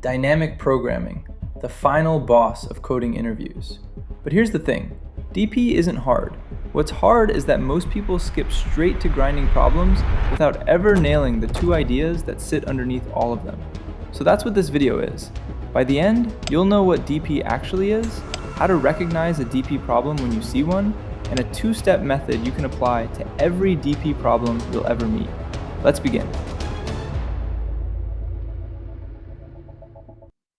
Dynamic programming, the final boss of coding interviews. But here's the thing, DP isn't hard. What's hard is that most people skip straight to grinding problems without ever nailing the two ideas that sit underneath all of them. So that's what this video is. By the end, you'll know what DP actually is, how to recognize a DP problem when you see one, and a two-step method you can apply to every DP problem you'll ever meet. Let's begin.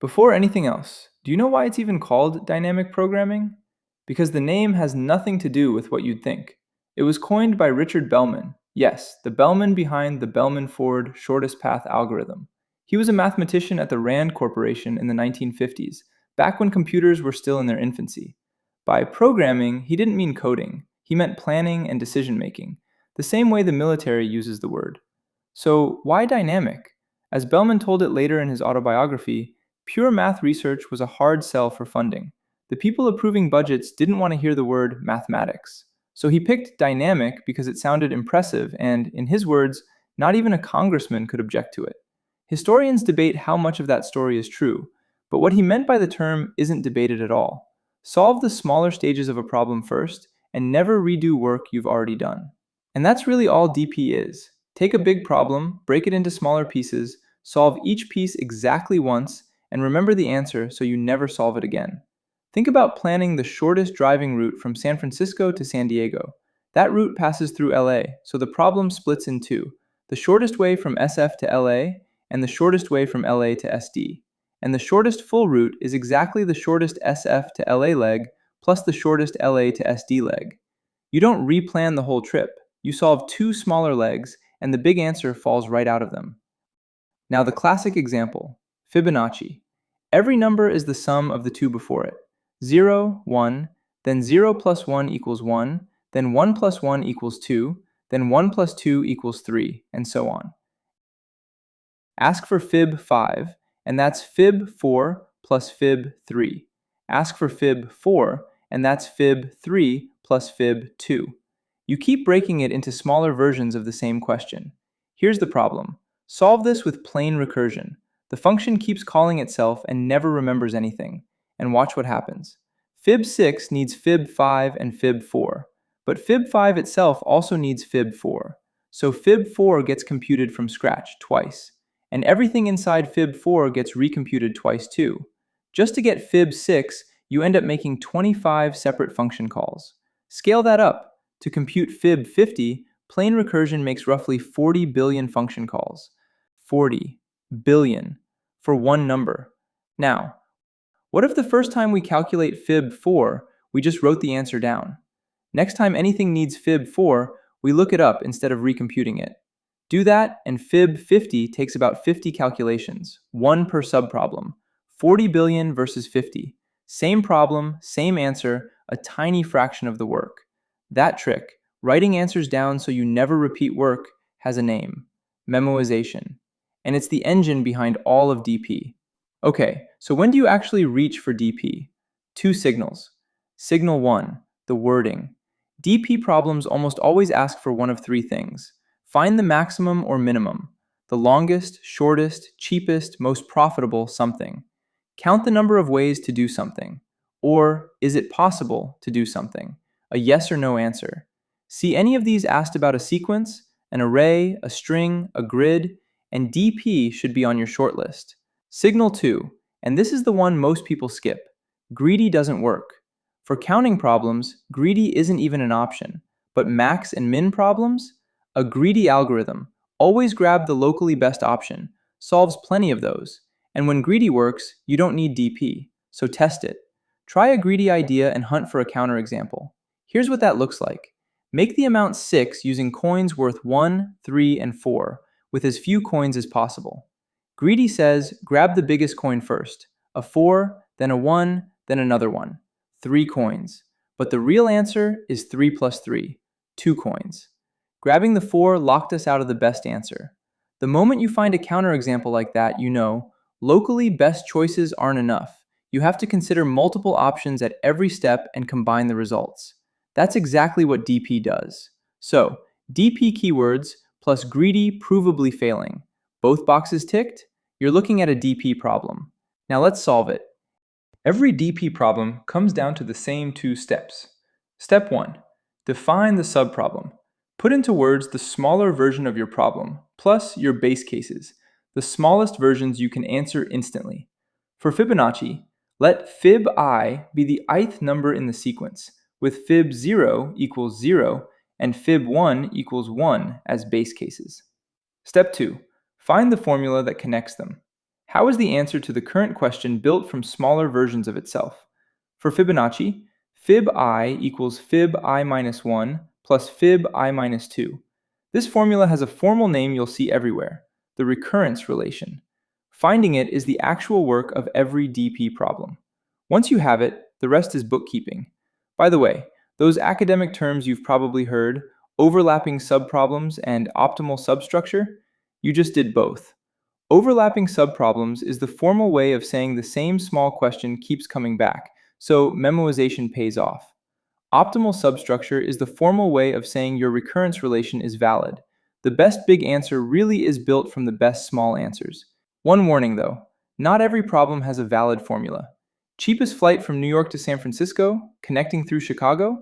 Before anything else, do you know why it's even called dynamic programming? Because the name has nothing to do with what you'd think. It was coined by Richard Bellman. Yes, the Bellman behind the Bellman-Ford shortest path algorithm. He was a mathematician at the Rand Corporation in the 1950s, back when computers were still in their infancy. By programming, he didn't mean coding. He meant planning and decision-making, the same way the military uses the word. So why dynamic? As Bellman told it later in his autobiography, pure math research was a hard sell for funding. The people approving budgets didn't want to hear the word mathematics. So he picked dynamic because it sounded impressive and, in his words, not even a congressman could object to it. Historians debate how much of that story is true, but what he meant by the term isn't debated at all. Solve the smaller stages of a problem first, and never redo work you've already done. And that's really all DP is. Take a big problem, break it into smaller pieces, solve each piece exactly once, and remember the answer so you never solve it again. Think about planning the shortest driving route from San Francisco to San Diego. That route passes through LA, so the problem splits in two: the shortest way from SF to LA and the shortest way from LA to SD. And the shortest full route is exactly the shortest SF to LA leg plus the shortest LA to SD leg. You don't replan the whole trip. You solve two smaller legs, and the big answer falls right out of them. Now the classic example, Fibonacci. Every number is the sum of the two before it. 0, 1, then 0 plus 1 equals 1, then 1 plus 1 equals 2, then 1 plus 2 equals 3, and so on. Ask for fib 5, and that's fib 4 plus fib 3. Ask for fib 4, and that's fib 3 plus fib 2. You keep breaking it into smaller versions of the same question. Here's the problem. Solve this with plain recursion. The function keeps calling itself and never remembers anything. And watch what happens. Fib 6 needs fib 5 and fib 4. But fib 5 itself also needs fib 4. So fib 4 gets computed from scratch twice. And everything inside fib 4 gets recomputed twice too. Just to get fib 6, you end up making 25 separate function calls. Scale that up. To compute fib 50, plain recursion makes roughly 40 billion function calls. 40 billion for one number. Now, what if the first time we calculate fib 4, we just wrote the answer down? Next time anything needs fib 4, we look it up instead of recomputing it. Do that, and fib 50 takes about 50 calculations, one per subproblem. 40 billion versus 50. Same problem, same answer, a tiny fraction of the work. That trick, writing answers down so you never repeat work, has a name: memoization. And it's the engine behind all of DP. Okay, so when do you actually reach for DP? Two signals. Signal 1, the wording. DP problems almost always ask for one of three things. Find the maximum or minimum, the longest, shortest, cheapest, most profitable something. Count the number of ways to do something. Or, is it possible to do something? A yes or no answer. See any of these asked about a sequence, an array, a string, a grid, and DP should be on your shortlist. Signal 2, and this is the one most people skip. Greedy doesn't work. For counting problems, greedy isn't even an option. But max and min problems? A greedy algorithm. Always grab the locally best option. Solves plenty of those. And when greedy works, you don't need DP. So test it. Try a greedy idea and hunt for a counterexample. Here's what that looks like. Make the amount 6 using coins worth 1, 3, and 4, with as few coins as possible. Greedy says, grab the biggest coin first. A 4, then a 1, then another one. 3 coins. But the real answer is 3 plus 3. 2 coins. Grabbing the 4 locked us out of the best answer. The moment you find a counterexample like that, you know, locally best choices aren't enough. You have to consider multiple options at every step and combine the results. That's exactly what DP does. So, DP keywords plus greedy provably failing. Both boxes ticked? You're looking at a DP problem. Now let's solve it. Every DP problem comes down to the same two steps. Step 1. Define the subproblem. Put into words the smaller version of your problem, plus your base cases, the smallest versions you can answer instantly. For Fibonacci, let fib I be the ith number in the sequence, with fib 0 equals 0 and fib 1 equals 1 as base cases. Step 2. Find the formula that connects them. How is the answer to the current question built from smaller versions of itself? For Fibonacci, fib I equals fib I minus 1 plus fib I minus 2. This formula has a formal name you'll see everywhere, the recurrence relation. Finding it is the actual work of every DP problem. Once you have it, the rest is bookkeeping. By the way, those academic terms you've probably heard, overlapping subproblems and optimal substructure, you just did both. Overlapping subproblems is the formal way of saying the same small question keeps coming back, so memoization pays off. Optimal substructure is the formal way of saying your recurrence relation is valid. The best big answer really is built from the best small answers. One warning though, not every problem has a valid formula. Cheapest flight from New York to San Francisco, connecting through Chicago?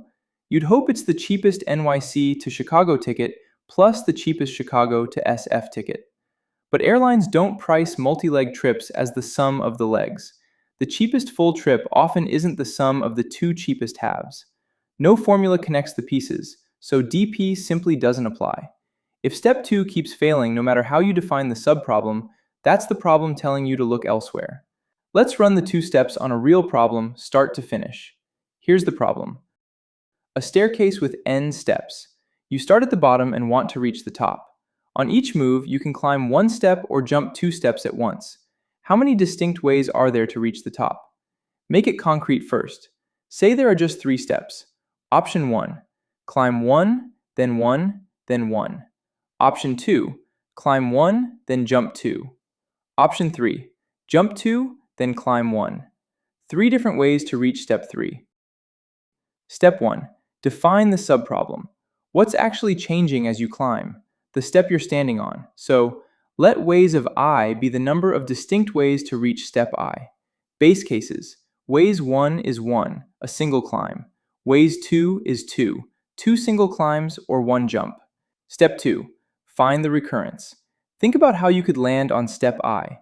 You'd hope it's the cheapest NYC to Chicago ticket plus the cheapest Chicago to SF ticket. But airlines don't price multi-leg trips as the sum of the legs. The cheapest full trip often isn't the sum of the two cheapest halves. No formula connects the pieces, so DP simply doesn't apply. If step 2 keeps failing no matter how you define the subproblem, that's the problem telling you to look elsewhere. Let's run the 2 steps on a real problem, start to finish. Here's the problem. A staircase with n steps. You start at the bottom and want to reach the top. On each move, you can climb 1 step or jump 2 steps at once. How many distinct ways are there to reach the top? Make it concrete first. Say there are just 3 steps. Option 1. Climb 1, then 1, then 1. Option 2. Climb 1, then jump 2. Option 3. Jump 2, then climb 1. 3 different ways to reach step 3. Step 1. Define the subproblem. What's actually changing as you climb? The step you're standing on. So, let ways of I be the number of distinct ways to reach step I. Base cases. Ways 1 is 1, a single climb. Ways 2 is 2, 2 single climbs or 1 jump. Step 2. Find the recurrence. Think about how you could land on step I.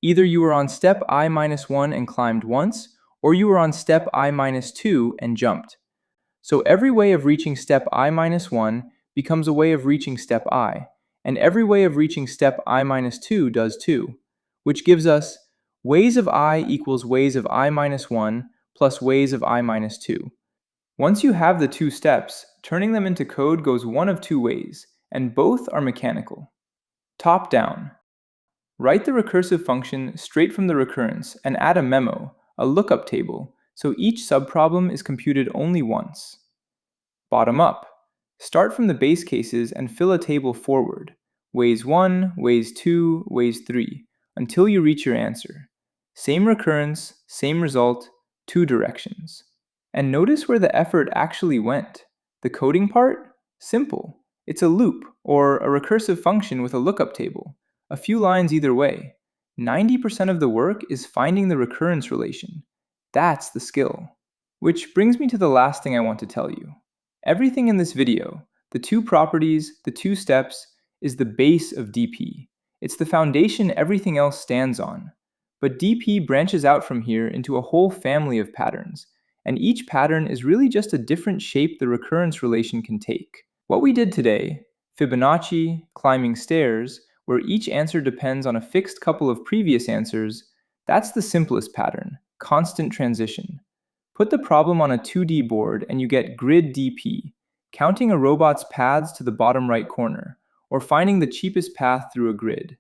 Either you were on step I minus 1 and climbed once, or you were on step I minus 2 and jumped. So every way of reaching step I minus 1 becomes a way of reaching step I, and every way of reaching step I minus 2 does too, which gives us ways of I equals ways of I minus 1 plus ways of I minus 2. Once you have the 2 steps, turning them into code goes one of 2 ways, and both are mechanical. Top down. Write the recursive function straight from the recurrence and add a memo, a lookup table, so each subproblem is computed only once. Bottom up. Start from the base cases and fill a table forward, ways 1, ways 2, ways 3, until you reach your answer. Same recurrence, same result, 2 directions. And notice where the effort actually went. The coding part? Simple. It's a loop, or a recursive function with a lookup table. A few lines either way. 90% of the work is finding the recurrence relation. That's the skill. Which brings me to the last thing I want to tell you. Everything in this video, the 2 properties, the 2 steps, is the base of DP. It's the foundation everything else stands on. But DP branches out from here into a whole family of patterns, and each pattern is really just a different shape the recurrence relation can take. What we did today, Fibonacci, climbing stairs, where each answer depends on a fixed couple of previous answers, that's the simplest pattern, constant transition. Put the problem on a 2D board and you get grid DP, counting a robot's paths to the bottom right corner, or finding the cheapest path through a grid.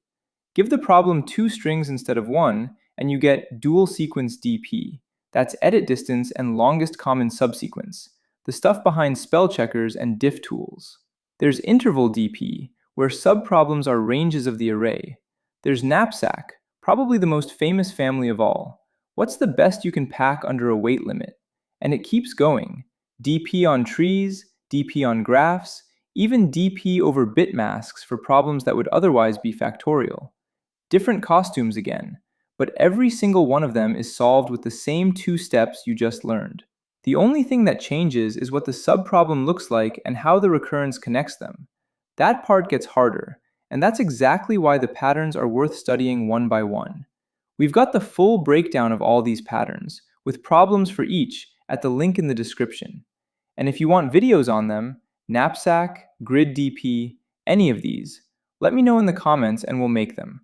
Give the problem 2 strings instead of 1, and you get dual sequence DP. That's edit distance and longest common subsequence, the stuff behind spell checkers and diff tools. There's interval DP, where subproblems are ranges of the array. There's knapsack, probably the most famous family of all. What's the best you can pack under a weight limit? And it keeps going. DP on trees, DP on graphs, even DP over bit masks for problems that would otherwise be factorial. Different costumes again, but every single one of them is solved with the same two steps you just learned. The only thing that changes is what the subproblem looks like and how the recurrence connects them. That part gets harder, and that's exactly why the patterns are worth studying one by one. We've got the full breakdown of all these patterns, with problems for each, at the link in the description. And if you want videos on them, knapsack, grid DP, any of these, let me know in the comments and we'll make them.